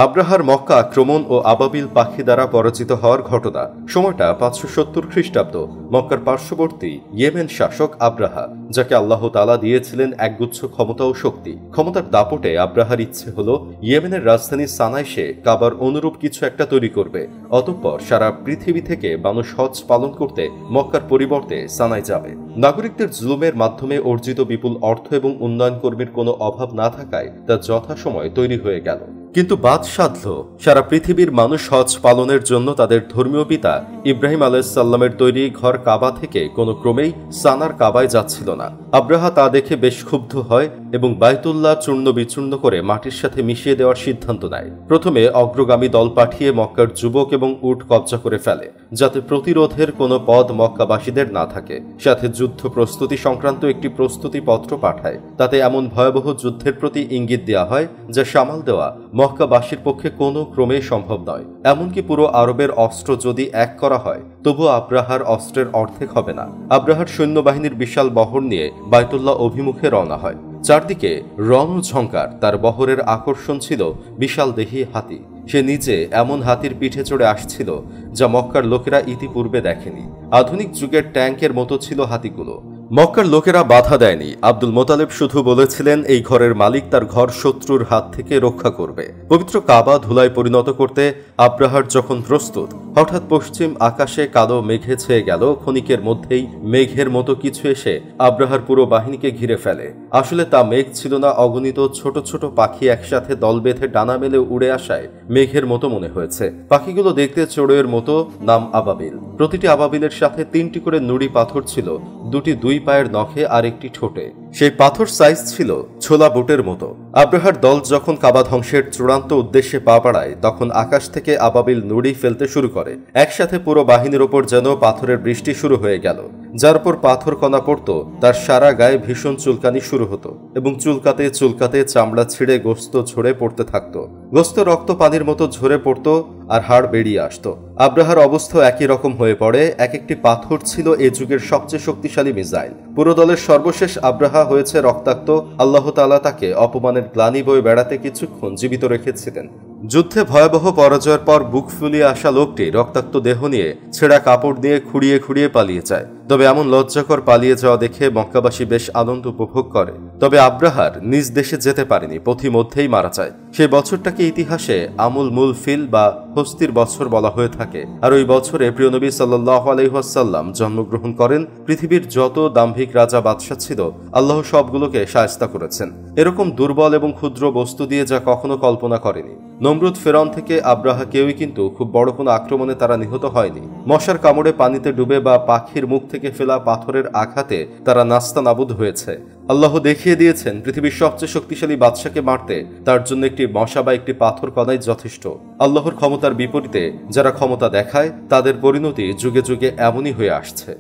আব্রাহার মক্কা আক্রমণ ও আবাবিল পাখি দ্বারা পরাজিত হওয়ার ঘটনা। সময়টা 570 খ্রিস্টাব্দ। মক্কার পার্শ্ববর্তী ইয়েমেন শাসক আব্রাহা, যাকে আল্লাহ তাআলা দিয়েছিলেন একগুচ্ছ ক্ষমতা ও শক্তি। ক্ষমতার দাপটে আব্রাহার ইচ্ছে হল ইয়েমেনের রাজধানী সানায় সে কাবার অনুরূপ কিছু একটা তৈরি করবে। অতঃপর সারা পৃথিবী থেকে মানুষ হজ পালন করতে মক্কার পরিবর্তে সানায় যাবে। নাগরিকদের জুলুমের মাধ্যমে অর্জিত বিপুল অর্থ এবং উন্নয়ন কর্মীর কোনো অভাব না থাকায় তা যথাসময়ে তৈরি হয়ে গেল। কিন্তু বাদ সাধল সারা পৃথিবীর মানুষ হজ পালনের জন্য তাদের ধর্মীয় পিতা ইব্রাহিম আলাইহিসসালামের তৈরি ঘর কাবা থেকে কোনো ক্রমেই সানার কাবায় যাচ্ছিল না। আব্রাহা তা দেখে বেশ ক্ষুব্ধ হয় এবং বাইতুল্লাহ চূর্ণ বিচূর্ণ করে মাটির সাথে মিশিয়ে দেওয়ার সিদ্ধান্ত নেয়। প্রথমে অগ্রগামী দল পাঠিয়ে মক্কার যুবক এবং উট কবজা করে ফেলে, যাতে প্রতিরোধের কোনো পদ মক্কাবাসীদের না থাকে। সাথে যুদ্ধ প্রস্তুতি সংক্রান্ত একটি প্রস্তুতি পত্র পাঠায়। তাতে এমন ভয়াবহ যুদ্ধের প্রতি ইঙ্গিত দেওয়া হয় যা সামাল দেওয়া মক্কাবাসীর পক্ষে কোনো ক্রমে সম্ভব নয়। এমনকি পুরো আরবের অস্ত্র যদি এক করা হয় তবুও আব্রাহার অস্ত্রের অর্ধেক হবে না। আব্রাহার সৈন্যবাহিনীর বিশাল বহর নিয়ে বাইতুল্লাহ অভিমুখে রওনা হয়। চারদিকে রণঝঙ্কার, তার বহরের আকর্ষণ ছিল বিশাল দেহী হাতি। সে নিজে এমন হাতির পিঠে চড়ে আসছিল যা মক্কার লোকেরা ইতিপূর্বে দেখেনি। আধুনিক যুগের ট্যাঙ্কের মতো ছিল হাতিগুলো। মক্কার লোকেরা বাধা দেয়নি। আব্দুল মোতালেব শুধু বলেছিলেন এই ঘরের মালিক তার ঘর শত্রুর হাত থেকে রক্ষা করবে। পবিত্র কাবা ধুলায় পরিণত করতে আব্রাহার যখন প্রস্তুত, হঠাৎ পশ্চিম আকাশে কালো মেঘে ছেয়ে গেল। ক্ষণিকের মধ্যেই মেঘের মতো কিছু এসে আব্রাহার পুরো বাহিনীকে ঘিরে ফেলে। আসলে তা মেঘ ছিল না, অগণিত ছোট ছোট পাখি একসাথে দল বেঁধে ডানা মেলে উড়ে আসায় মেঘের মতো মনে হয়েছে। পাখিগুলো দেখতে চড়ুইয়ের মতো, নাম আবাবিল। প্রতিটি আবাবিলের সাথে 3টি করে নুড়ি পাথর ছিল, দুটি দুই পায়ের নখে আর একটি ঠোঁটে। সেই পাথর সাইজ ছিল ছোলা বুটের মতো। আব্রাহার দল যখন কাবা ধ্বংসের চূড়ান্ত উদ্দেশ্যে পা বাড়ায় তখন আকাশ থেকে আবাবিল নুড়ি ফেলতে শুরু করে। একসাথে পুরো বাহিনীর ওপর যেন পাথরের বৃষ্টি শুরু হয়ে গেল। যার উপর পাথর কণা পড়ত তার সারা গায়ে ভীষণ চুলকানি শুরু হতো এবং চুলকাতে চুলকাতে চামড়া ছিঁড়ে গোস্ত ঝরে পড়তে থাকতো। গোস্ত রক্ত পানির মতো ঝরে পড়তো আর হাড় বেরিয়ে আসতো। আব্রাহার অবস্থা একই রকম হয়ে পড়ে। এক একটি পাথর ছিল এ যুগের সবচেয়ে শক্তিশালী মিসাইল। পুরো দলের সর্বশেষ আব্রাহা হয়েছে রক্তাক্ত। আল্লাহ তাআলা তাকে অপমানের গ্লানি বয়ে বেড়াতে কিছুক্ষণ জীবিত রেখেছিলেন। যুদ্ধে ভয়াবহ পরাজয়ের পর বুক ফুলিয়ে আসা লোকটি রক্তাক্ত দেহ নিয়ে ছেঁড়া কাপড় দিয়ে খুঁড়িয়ে খুঁড়িয়ে পালিয়ে যায়। তবে এমন লজ্জাকর পালিয়ে যাওয়া দেখে মক্কাবাসী বেশ আনন্দ উপভোগ করে। তবে আব্রাহার নিজ দেশে যেতে পারেনি, পথিমধ্যেই মারা যায়। সেই বছরটাকে ইতিহাসে আমুল মুল ফিল বা হস্তির বছর বলা হয়ে থাকে। আর ওই বছরে প্রিয় নবী সাল্লাল্লাহু আলাইহি ওয়াসাল্লাম জন্মগ্রহণ করেন। পৃথিবীর যত দাম্ভিক রাজা বাদশা ছিল আল্লাহ সবগুলোকে শায়েস্তা করেছেন, এরকম দুর্বল এবং ক্ষুদ্র বস্তু দিয়ে যা কখনো কল্পনা করেনি। নমরুদ, ফেরাউন থেকে আব্রাহা কেউই কিন্তু খুব বড় কোনো আক্রমণে তারা নিহত হয়নি। মশার কামড়ে পানিতে ডুবে বা পাখির মুখ থেকে ফেলা পাথরের আঘাতে তারা নাস্তানাবুদ হয়েছে। আল্লাহ দেখিয়ে দিয়েছেন পৃথিবীর সবচেয়ে শক্তিশালী বাদশাকে মারতে তার জন্য একটি মশা বা একটি পাথর কণাই যথেষ্ট। আল্লাহর ক্ষমতার বিপরীতে যারা ক্ষমতা দেখায় তাদের পরিণতি যুগে যুগে এমনই হয়ে আসছে।